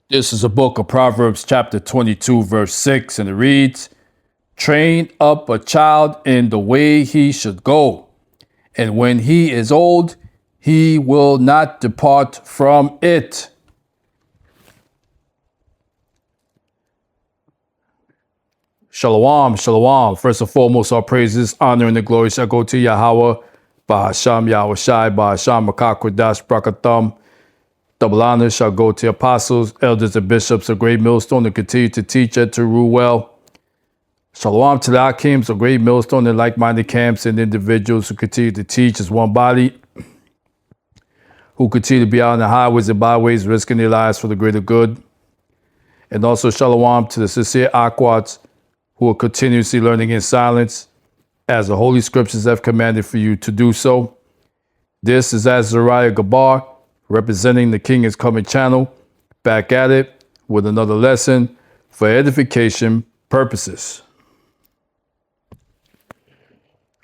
This is a book of Proverbs, chapter 22, verse 6, and it reads, "Train up a child in the way he should go, and when he is old, he will not depart from it." Shalom, shalom. First and foremost, our praises, honor, and the glory shall go to Yahweh, Bahasham Yahushai, Bahasham Makakwadash Brakatham. Double honor shall go to apostles, elders, and bishops of Great Millstone to continue to teach and to rule well. Shalom to the Akims of Great Millstone and like-minded camps and individuals who continue to teach as one body, who continue to be out on the highways and byways, risking their lives for the greater good. And also shalom to the sincere Akwats who are continuously learning in silence as the Holy Scriptures have commanded for you to do so. This is Azariah Gabar, representing the King is Coming channel, back at it with another lesson for edification purposes.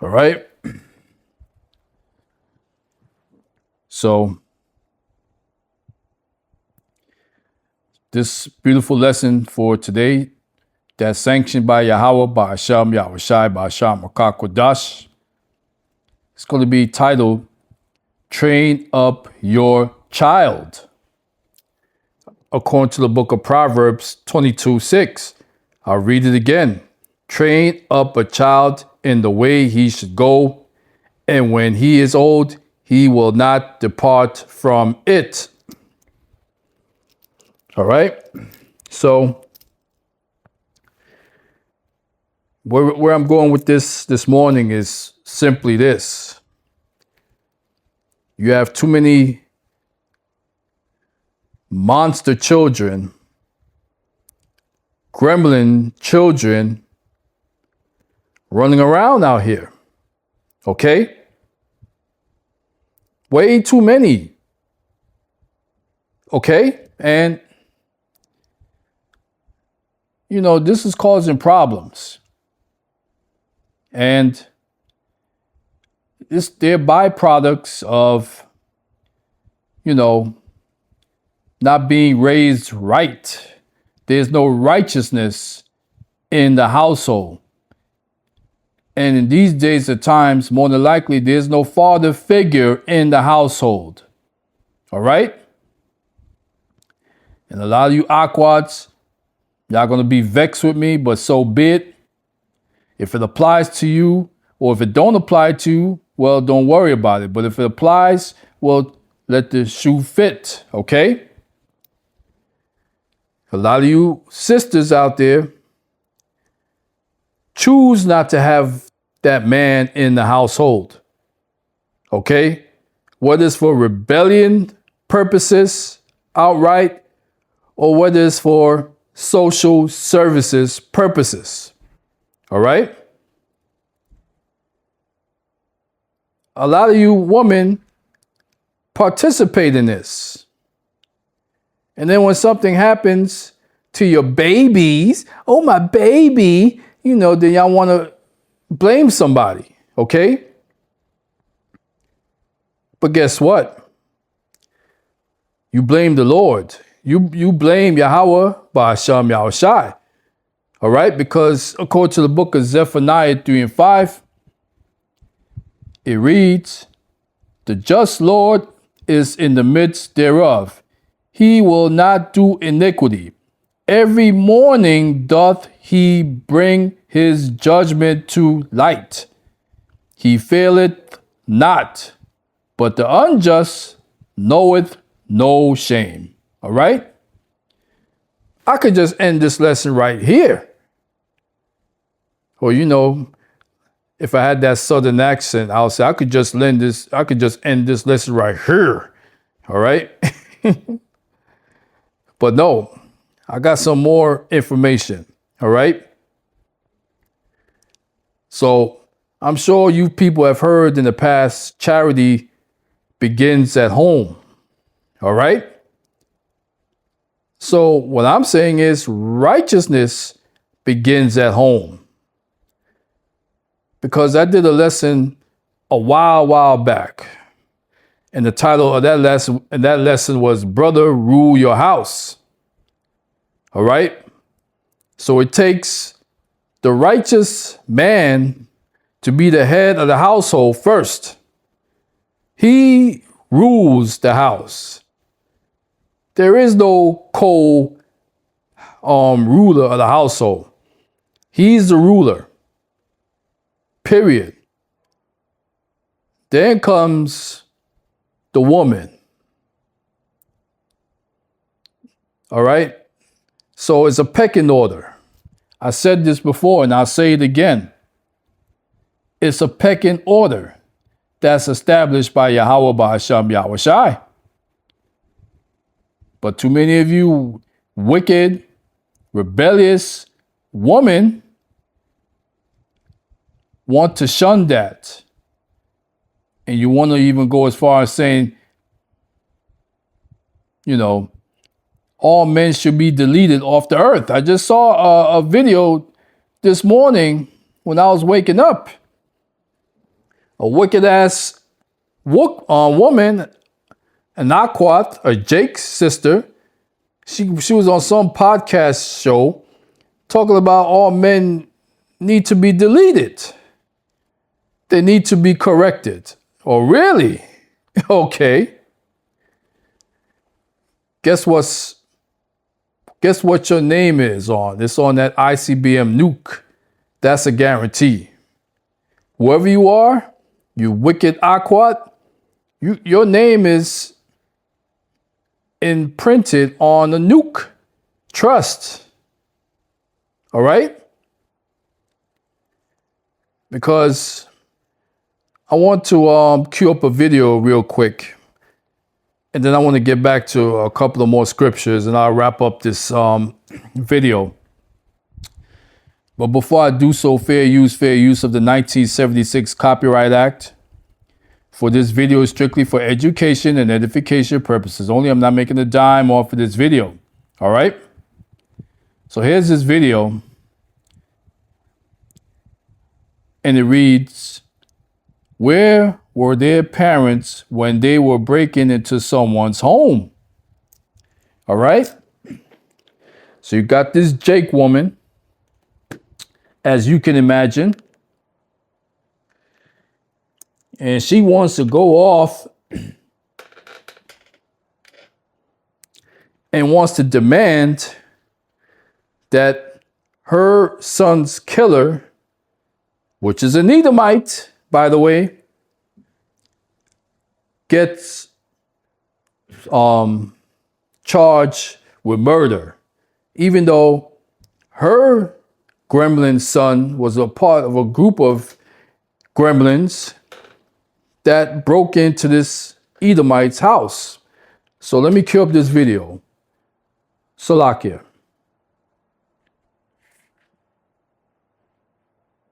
All right. So this beautiful lesson for today that's sanctioned by Yahweh, by Hashem, Yahushai, by Hashem, Makakwadash. It's going to be titled, Train Up Your Child. According to the book of Proverbs 22:6. I'll read it again. Train up a child in the way he should go, and when he is old, he will not depart from it. All right. So where I'm going with this morning is simply this. You have too many monster children, gremlin children running around out here. Okay? Way too many. Okay? And, this is causing problems. And they're byproducts of, not being raised right. There's no righteousness in the household. And in these days of times, more than likely, there's no father figure in the household. All right? And a lot of you Akwats, y'all going to be vexed with me, but so be it. If it applies to you, or if it don't apply to you, well, don't worry about it. But if it applies, well, let the shoe fit, okay? A lot of you sisters out there choose not to have that man in the household, okay? Whether it's for rebellion purposes outright, or whether it's for social services purposes. All right? A lot of you women participate in this. And then when something happens to your babies, oh, my baby, then y'all want to blame somebody, okay? But guess what? You blame the Lord. You blame Yahweh, Bahasham Yahushai. All right, because according to the book of Zephaniah 3:5, it reads, "The just Lord is in the midst thereof. He will not do iniquity. Every morning doth he bring his judgment to light. He faileth not, but the unjust knoweth no shame." All right? I could just end this lesson right here. Or, if I had that southern accent, I'll say I could just end this lesson right here. All right? But no, I got some more information. All right? So I'm sure you people have heard in the past, charity begins at home. All right? So what I'm saying is righteousness begins at home. Because I did a lesson a while back. And the title of that lesson was Brother Rule Your House. All right. So it takes the righteous man to be the head of the household first. He rules the house. There is no ruler of the household. He's the ruler. Period. Then comes the woman. All right? So it's a pecking order. I said this before and I'll say it again. It's a pecking order that's established by Yahweh Ba'asham Yahweh Shai. But too many of you wicked, rebellious women want to shun that. And you want to even go as far as saying, all men should be deleted off the earth. I just saw a video this morning when I was waking up. A wicked ass woman, an Akwat, or Jake's sister, she was on some podcast show talking about all men need to be deleted. They need to be corrected. Oh, really? Okay. Guess what your name is on? It's on that ICBM nuke. That's a guarantee. Whoever you are, you wicked Akwat, your name is imprinted on a nuke. Trust. All right? Because I want to cue up a video real quick. And then I want to get back to a couple of more scriptures and I'll wrap up this video. But before I do so, fair use of the 1976 Copyright Act. For this video is strictly for education and edification purposes. Only I'm not making a dime off of this video. All right? So here's this video. And it reads, where were their parents when they were breaking into someone's home? All right? So you got this Jake woman, as you can imagine. And she wants to go off and wants to demand that her son's killer, which is an Edomite, by the way, gets charged with murder, even though her gremlin son was a part of a group of gremlins that broke into this Edomite's house. So let me cue up this video. Salakia.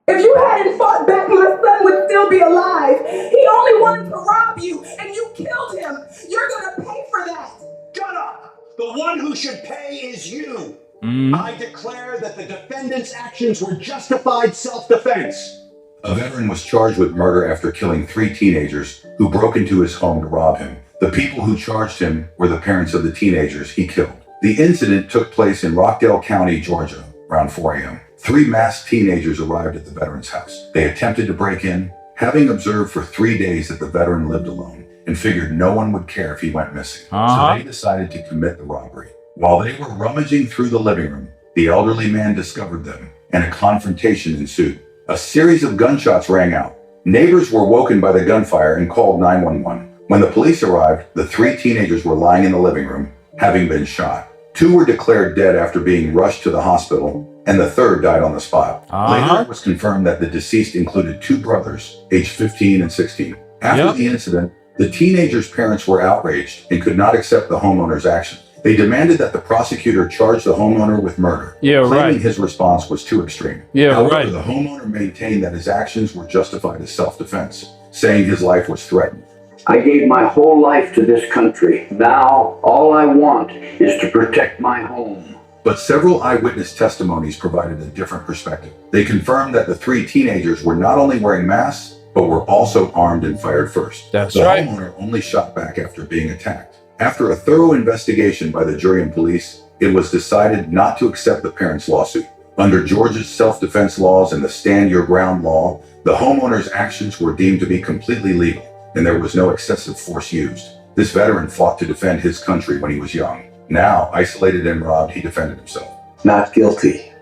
If you hadn't fought back, my son would still be alive. He only wanted to rob you, and you killed him. You're going to pay for that. Shut up! The one who should pay is you. I declare that the defendant's actions were justified self-defense. A veteran was charged with murder after killing 3 teenagers who broke into his home to rob him. The people who charged him were the parents of the teenagers he killed. The incident took place in Rockdale County, Georgia, around 4 a.m. 3 masked teenagers arrived at the veteran's house. They attempted to break in, having observed for 3 days that the veteran lived alone and figured no one would care if he went missing. So they decided to commit the robbery. While they were rummaging through the living room, the elderly man discovered them and a confrontation ensued. A series of gunshots rang out. Neighbors were woken by the gunfire and called 911. When the police arrived, the 3 teenagers were lying in the living room, having been shot. 2 were declared dead after being rushed to the hospital, and the 3rd died on the spot. Later, it was confirmed that the deceased included 2 brothers, aged 15 and 16. After the incident, the teenagers' parents were outraged and could not accept the homeowner's actions. They demanded that the prosecutor charge the homeowner with murder, claiming his response was too extreme. However, the homeowner maintained that his actions were justified as self-defense, saying his life was threatened. I gave my whole life to this country. Now, all I want is to protect my home. But several eyewitness testimonies provided a different perspective. They confirmed that the 3 teenagers were not only wearing masks, but were also armed and fired first. That's the right. homeowner only shot back after being attacked. After a thorough investigation by the jury and police, it was decided not to accept the parents' lawsuit. Under Georgia's self-defense laws and the Stand Your Ground law, the homeowner's actions were deemed to be completely legal, and there was no excessive force used. This veteran fought to defend his country when he was young. Now, isolated and robbed, he defended himself. Not guilty.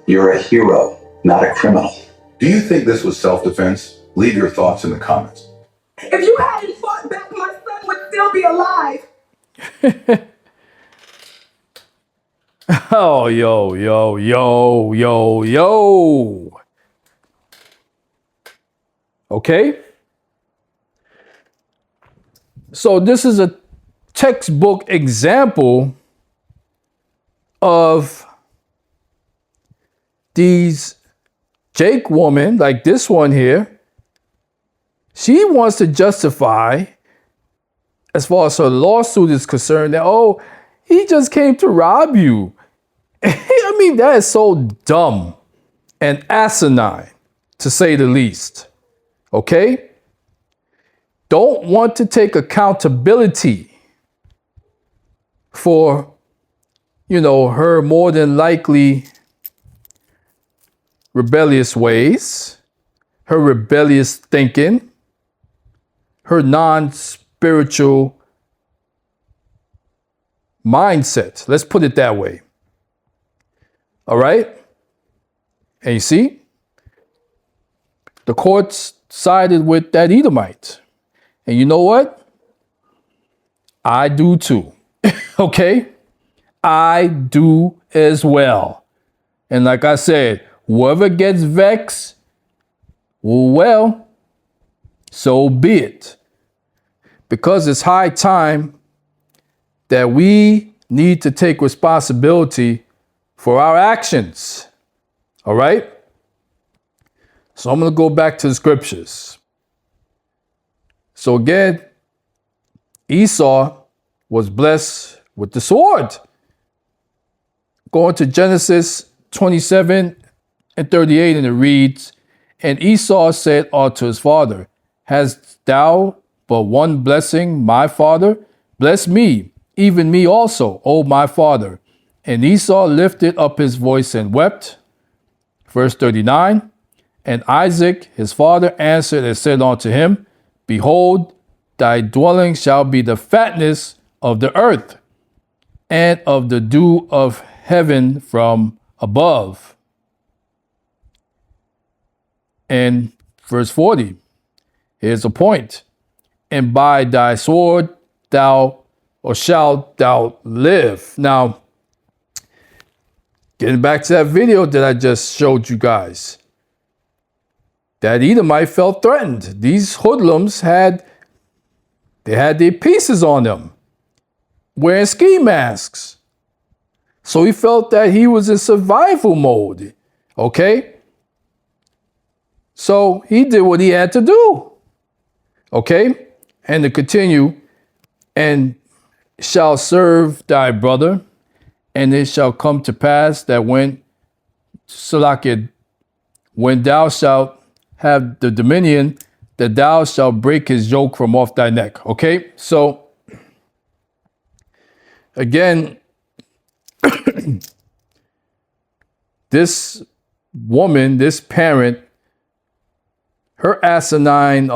You're a hero, not a criminal. Do you think this was self-defense? Leave your thoughts in the comments. If you hadn't fought back, my son would still be alive. Oh, yo. Okay? So this is a textbook example of these Jake woman, like this one here. She wants to justify, as far as her lawsuit is concerned, that, oh, he just came to rob you. I mean, that is so dumb and asinine, to say the least. Okay? Don't want to take accountability for, her more than likely rebellious ways, her rebellious thinking, her non-spiritual mindset. Let's put it that way. All right? And you see, the courts sided with that Edomite. And you know what? I do too. Okay? I do as well. And like I said, whoever gets vexed, well, so be it. Because it's high time that we need to take responsibility for our actions. All right? So I'm going to go back to the scriptures. So again, Esau was blessed with the sword. Going to Genesis 27 and 38, and it reads, And Esau said unto his father, Hast thou but one blessing, my father? Bless me, even me also, O my father. And Esau lifted up his voice and wept. Verse 39, And Isaac his father answered and said unto him, Behold, thy dwelling shall be the fatness of the earth, and of the dew of heaven from above. And verse 40, here's a point. And by thy sword shalt thou live. Now, getting back to that video that I just showed you guys, that Edomite felt threatened. These hoodlums had their pieces on them, wearing ski masks. So he felt that he was in survival mode. Okay? So he did what he had to do. Okay? And to continue, and shall serve thy brother, and it shall come to pass that when thou shalt have the dominion, that thou shalt break his yoke from off thy neck. Okay? So, again, this woman, this parent, her asinine,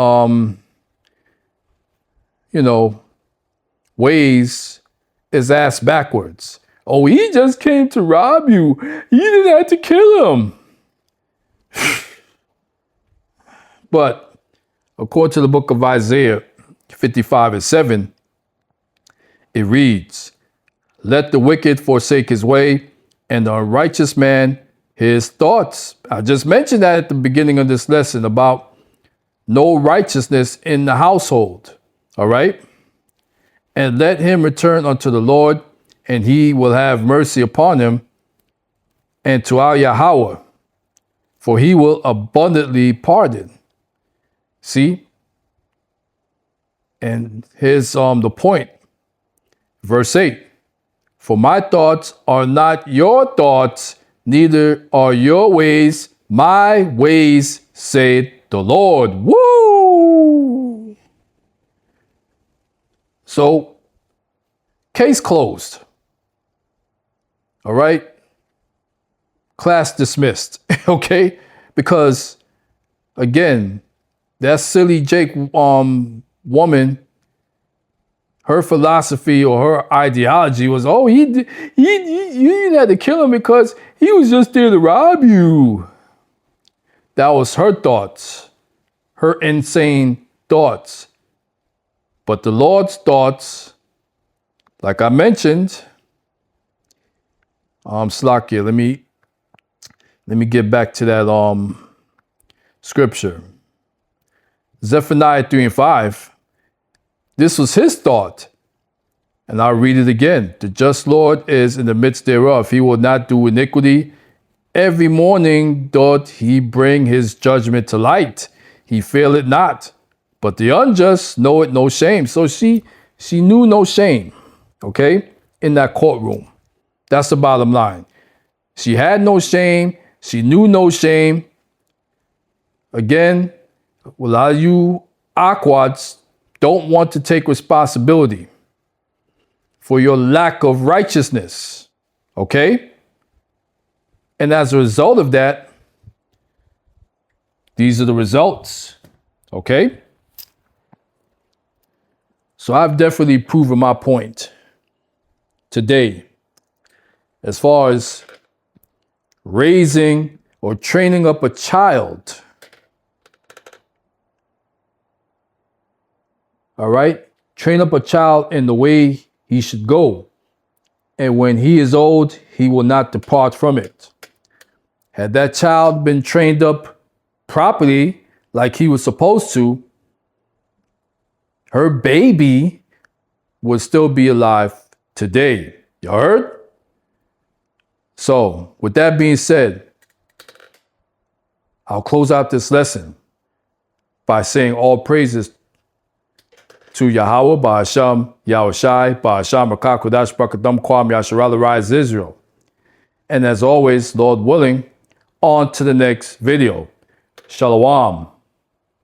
ways is ass backwards. Oh, he just came to rob you. You didn't have to kill him. But according to the book of Isaiah 55 and 7, it reads, Let the wicked forsake his way, and the unrighteous man his thoughts. I just mentioned that at the beginning of this lesson about no righteousness in the household. All right? And let him return unto the Lord, and he will have mercy upon him, and to our Yahweh, for he will abundantly pardon. See? And here's the point. Verse 8. For my thoughts are not your thoughts, neither are your ways my ways, saith the Lord. Woo! So, case closed. All right? Class dismissed. Okay? Because, again, that silly Jake woman, her philosophy or her ideology was, oh, you didn't have to kill him because he was just there to rob you. That was her thoughts, her insane thoughts. But the Lord's thoughts, like I mentioned, Slakia, let me get back to that scripture. Zephaniah 3:5. This was his thought. And I'll read it again. The just Lord is in the midst thereof. He will not do iniquity. Every morning doth he bring his judgment to light. He faileth not. But the unjust knoweth no shame. So she knew no shame, okay, in that courtroom. That's the bottom line. She had no shame. She knew no shame. Again, a lot of you Aquads don't want to take responsibility for your lack of righteousness, okay? And as a result of that, these are the results, okay? So I've definitely proven my point today as far as raising or training up a child. All right? Train up a child in the way he should go. And when he is old, he will not depart from it. Had that child been trained up properly, like he was supposed to, her baby would still be alive today. You heard? So, with that being said, I'll close out this lesson by saying all praises to Yahweh, Ba'asham, Yahushai, Ba'asham, Rakakudash, Brakatham, Kwam, Yasharala, Rise Israel. And as always, Lord willing, on to the next video. Shalom.